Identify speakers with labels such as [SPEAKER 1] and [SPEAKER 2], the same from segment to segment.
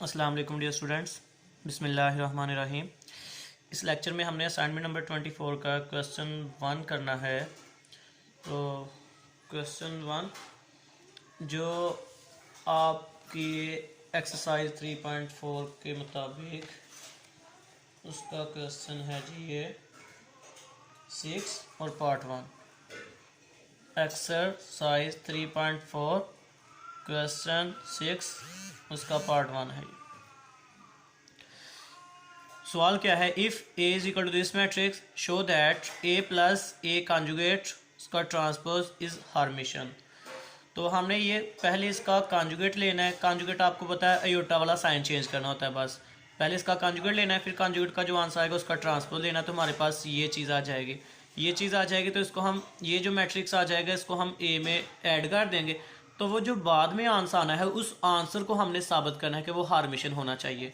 [SPEAKER 1] अस्सलाम वालेकुम dear students, बिस्मिल्लाहिर्रहमानिर्रहीम। इस लेक्चर में हमने असाइनमेंट नंबर 24 का क्वेश्चन 1 करना है। तो क्वेश्चन 1 जो आपकी एक्सरसाइज 3.4 के मुताबिक उसका क्वेश्चन है जी ये 6 और पार्ट 1। एक्सरसाइज 3.4 क्वेश्चन 6 उसका पार्ट 1 है। सवाल क्या है, if A is equal to this matrix show that A plus A conjugate का ट्रांसपोज इज हर्मिशन। तो हमने ये पहले इसका कॉन्जुगेट लेना है। कॉन्जुगेट आपको पता है अयोटा वाला साइन चेंज करना होता है। बस पहले इसका कॉन्जुगेट लेना है, फिर कॉन्जुगेट का जो आंसर आएगा उसका ट्रांसपोज लेना है। तो हमारे पास ये चीज़ आ जाएगी, ये चीज़ आ जाएगी। तो इसको हम ये जो मैट्रिक्स आ जाएगा इसको हम ए में ऐड कर देंगे। तो वो जो बाद में आंसर आना है उस आंसर को हमने साबित करना है कि वो हार्मिशन होना चाहिए।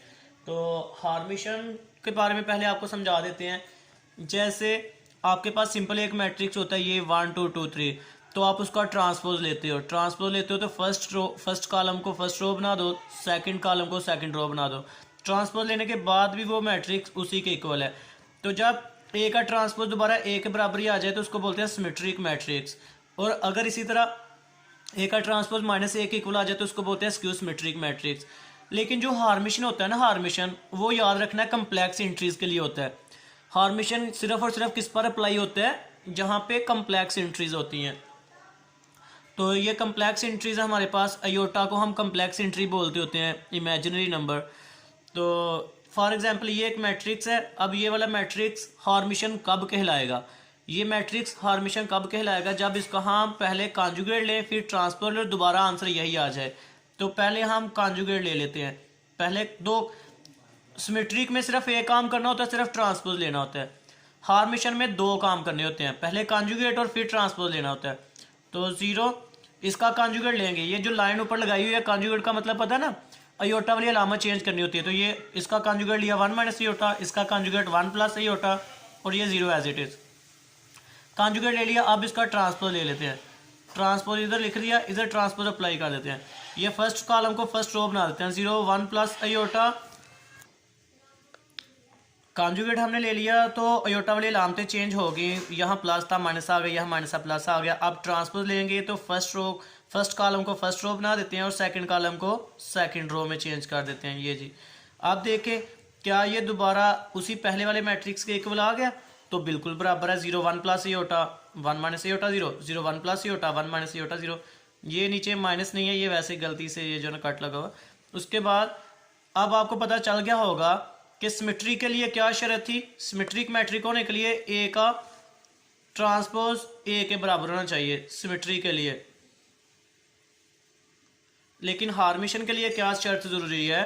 [SPEAKER 1] तो हार्मिशन के बारे में पहले आपको समझा देते हैं। जैसे आपके पास सिंपल एक मैट्रिक्स होता है, ये 1 2 2 3। तो आप उसका ट्रांसपोज लेते हो, तो फर्स्ट कॉलम को फर्स्ट रो बना दो, सेकंड कॉलम को सेकंड रो बना दो। ट्रांसपोज लेने के बाद भी वो मैट्रिक्स उसी के इक्वल है। तो जब ए का ट्रांसपोज दोबारा ए के बराबर ही आ जाए तो उसको बोलते हैं सिमेट्रिक मैट्रिक्स। और अगर इसी तरह ए का ट्रांसपोज माइनस ए के इक्वल आ जाए तो उसको बोलते हैं स्क्यू सिमेट्रिक मैट्रिक्स। लेकिन जो हार्मिशन होता है ना, हार्मिशन वो याद रखना है कम्प्लेक्स एंट्रीज के लिए होता है। हार्मिशन सिर्फ और सिर्फ किस पर अप्लाई होता है, जहाँ पे कम्प्लेक्स एंट्रीज होती हैं। तो ये कम्प्लेक्स एंट्रीज हमारे पास, अयोटा को हम कम्प्लेक्स एंट्री बोलते होते हैं, इमेजिनरी नंबर। तो फॉर एग्जांपल ये एक मैट्रिक्स है। अब ये वाला मैट्रिक्स हार्मिशन कब कहलाएगा, ये मैट्रिक्स हार्मिशन कब कहलाएगा, जब इसका हम पहले कॉन्जुगेट लें फिर ट्रांसपोज लें, दोबारा आंसर यही आ जाए। तो पहले हम कॉन्जुगेट ले लेते हैं। पहले दो सिमेट्रिक में सिर्फ एक काम करना होता है, सिर्फ ट्रांसपोज लेना होता है। हार्मिशन में दो काम करने होते हैं, पहले कॉन्जुगेट और फिर ट्रांसपोज लेना होता है। तो 0 इसका कॉन्जुगेट लेंगे। ये जो लाइन ऊपर लगाई हुई है कॉन्जुगेट का मतलब पता है ना, अयोटा वाली अलामत चेंज करनी होती है। तो ये इसका कॉन्जुगेट लिया 1 माइनस अयोटा, इसका कॉन्जुगेट 1 प्लस अयोटा और ये 0 एज इट इज। कॉन्जुगेट ले लिया, अब इसका ट्रांसपोज ले लेते हैं। ट्रांसपोज इधर लिख दिया, इधर ट्रांसपोज अप्लाई कर देते हैं। ये फर्स्ट कॉलम को फर्स्ट रो बना देते हैं, 0 1 प्लस अयोटा। कॉन्जुगेट हमने ले लिया तो अयोटा वाली अलामतें चेंज हो गई, यहाँ प्लस था माइनस आ गया, यहाँ माइनस था प्लस आ गया। अब ट्रांसपोज लेंगे तो फर्स्ट कॉलम को फर्स्ट रो बना देते हैं और सेकंड कॉलम को सेकंड रो में चेंज कर देते हैं। ये जी अब देखें क्या ये दोबारा उसी पहले वाले मैट्रिक्स के इक्वल आ गया। तो बिल्कुल बराबर है, 0 1 plus iota 1 minus iota 0, 0 1 plus iota 1 minus iota 0। ये नीचे माइनस नहीं है, ये वैसे गलती से ये जो ना कट लगा हुआ। उसके बाद अब आपको पता चल गया होगा कि सिमेट्री के लिए क्या शर्त थी। सिमेट्रिक मैट्रिक होने के लिए ए का ट्रांसपोज ए के बराबर होना चाहिए सिमेट्री के लिए। लेकिन हार्मिशन के लिए क्या शर्त जरूरी है,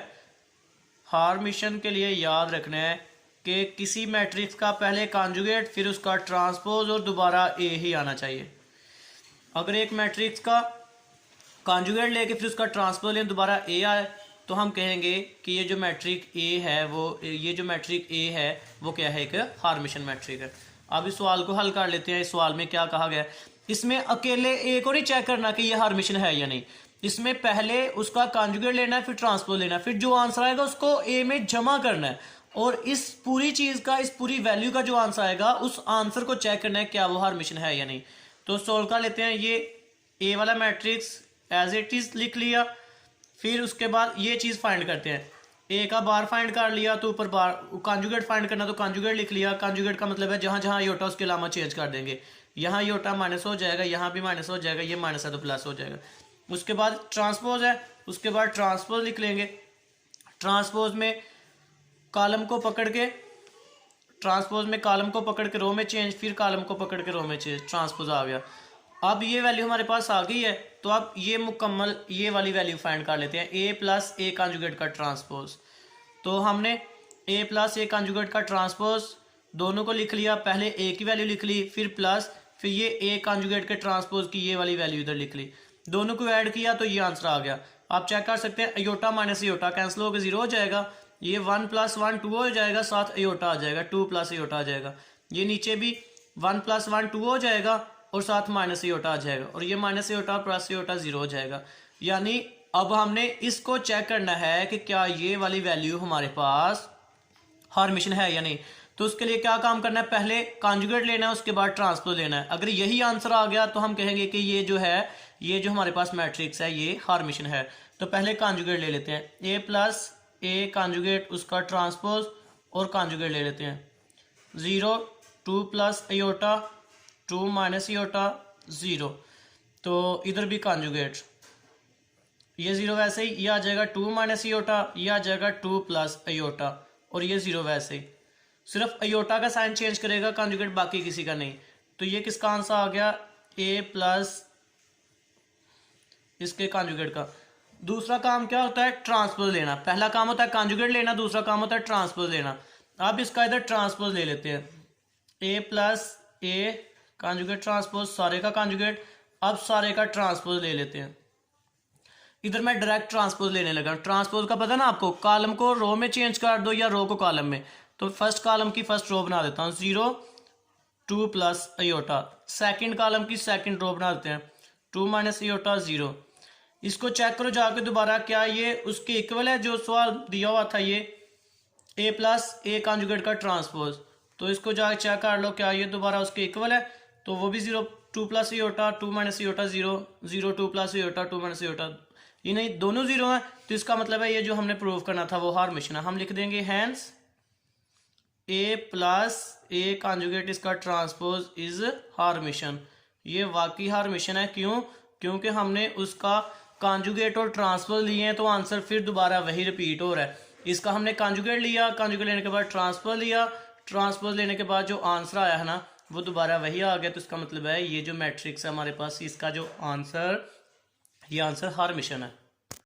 [SPEAKER 1] हार्मिशन के लिए याद रखना है कि किसी मैट्रिक्स का पहले कॉन्जुगेट फिर उसका ट्रांसपोज और दोबारा ए ही आना चाहिए। अगर एक मैट्रिक्स का कॉन्जुगेट लेके फिर उसका ट्रांसपोज लें दोबारा ए आए तो हम कहेंगे कि ये जो मैट्रिक ए है वो क्या है, एक हार्मिशन मैट्रिक है। अब इस सवाल को हल कर लेते हैं। इस सवाल में क्या कहा गया है, इसमें अकेले ए को नहीं चेक करना कि ये हार्मिशन है या नहीं। इसमें पहले उसका कॉन्जुगेट लेना है, फिर ट्रांसपोज लेना है, फिर जो आंसर आएगा उसको ए में जमा करना है। और इस पूरी चीज़ का, इस पूरी वैल्यू का जो आंसर आएगा उस आंसर को चेक करना है क्या वो हार्मिशन है या नहीं। तो सोल्व कर लेते हैं। ये ए वाला मैट्रिक्स एज इट इज लिख लिया, फिर उसके बाद ये चीज़ फाइंड करते हैं। ए का बार फाइंड कर लिया तो ऊपर बार, कॉन्जुगेट फाइंड करना तो कॉन्जुगेट लिख लिया। कॉन्जुगेट का मतलब है जहाँ जहाँ योटा उसके अलावा चेंज कर देंगे। यहाँ योटा माइनस हो जाएगा, यहाँ भी माइनस हो जाएगा, ये माइनस है तो प्लस हो जाएगा। उसके बाद ट्रांसपोज है, उसके बाद ट्रांसपोज लिख लेंगे। ट्रांसपोज में कॉलम को पकड़ के, ट्रांसपोज में कॉलम को पकड़ के रो में चेंज, फिर कॉलम को पकड़ के रो में चेंज, ट्रांसपोज आ गया। अब ये वैल्यू हमारे पास आ गई है तो अब ये मुकम्मल ये वाली वैल्यू फाइंड कर लेते हैं, ए प्लस ए कॉन्जुगेट का ट्रांसपोज। तो हमने ए प्लस ए कॉन्जुगेट का ट्रांसपोज दोनों को लिख लिया, पहले ए की वैल्यू लिख ली, फिर प्लस, फिर ये ए कॉन्जुगेट के ट्रांसपोज की ये वाली वैल्यू इधर लिख ली, दोनों को ऐड किया तो ये आंसर आ गया। आप चेक कर सकते हैं, अयोटा माइनस अयोटा कैंसिल होकर 0 हो जाएगा, ये 1 प्लस 1 2 हो जाएगा, साथ अयोटा आ जाएगा, 2 प्लस अयोटा आ जाएगा। ये नीचे भी 1 प्लस 1 2 हो जाएगा और साथ माइनस अयोटा आ जाएगा, और ये माइनस अयोटा प्लस अयोटा 0 हो जाएगा। यानी अब हमने इसको चेक करना है कि क्या ये वाली वैल्यू हमारे पास हॉर्मिशन है या नहीं। तो उसके लिए क्या काम करना है, पहले कॉन्जुगेट लेना है, उसके बाद ट्रांसपोज लेना है। अगर यही आंसर आ गया तो हम कहेंगे कि ये जो है, ये जो हमारे पास मैट्रिक्स है ये हॉर्मिशन है। तो पहले कॉन्जुगेट ले लेते हैं, ए प्लस ए कॉन्जुगेट उसका ट्रांसपोज और कॉन्जुगेट ले लेते हैं। 0 2 प्लस आयोटा 2 माइनस आयोटा 0, तो इधर भी कॉन्जुगेट, ये 0 वैसे ही, ये आ जाएगा 2 माइनस आयोटा, ये आ जाएगा 2 प्लस आयोटा, और ये 0 वैसे ही। सिर्फ आयोटा का साइन चेंज करेगा कॉन्जुगेट, बाकी किसी का नहीं। तो ये किसका आंसर आ गया, ए प्लस इसके कॉन्जुगेट का। दूसरा काम क्या होता है, ट्रांसपोज लेना। पहला काम होता है कॉन्जुगेट लेना, दूसरा काम होता है ट्रांसपोज लेना। अब इसका इधर ट्रांसपोज ले लेते हैं, ए प्लस ए कॉन्जुगेट ट्रांसपोज, सारे का कॉन्जुगेट। अब सारे का ट्रांसपोज ले लेते हैं। इधर मैं डायरेक्ट ट्रांसपोज लेने लगा। ट्रांसपोज का पता ना आपको, कॉलम को रो में चेंज कर दो या रो को कॉलम में। तो फर्स्ट कॉलम की फर्स्ट रो बना देता हूँ, 0 2 प्लस आयोटा। सेकंड कॉलम की सेकंड रो बना देते हैं, 2 माइनस आयोटा 0। इसको चेक करो जाके दोबारा, क्या ये उसके इक्वल है जो सवाल दिया हुआ था, ये ए प्लस ए कॉन्जुगेट का ट्रांसपोज। तो इसको जाके चेक कर लो क्या ये दोबारा उसके इक्वल है। तो वो भी 0 2 plus iota 2 minus iota 0 0 2 plus iota 2 minus iota, ये नहीं दोनों 0 हैं। तो इसका मतलब है ये जो हमने प्रूव करना था वो हॉर्मिशन है। हम लिख देंगे hence A plus A conjugate इसका ट्रांसपोज इज हॉर्मिशन। ये वाकई हॉर्मिशन है। क्यों? क्योंकि हमने उसका कॉन्जुगेट और ट्रांसपोज लिए हैं, तो आंसर फिर दोबारा वही रिपीट हो रहा है। इसका हमने कॉन्जुगेट लिया, कॉन्जुगेट लेने के बाद ट्रांसपोज लिया, ट्रांसपोज लेने के बाद जो आंसर आया है ना वो दोबारा वही आ गया। तो इसका मतलब है ये जो मैट्रिक्स है हमारे पास, इसका जो आंसर, ये आंसर हॉर्मिशन है।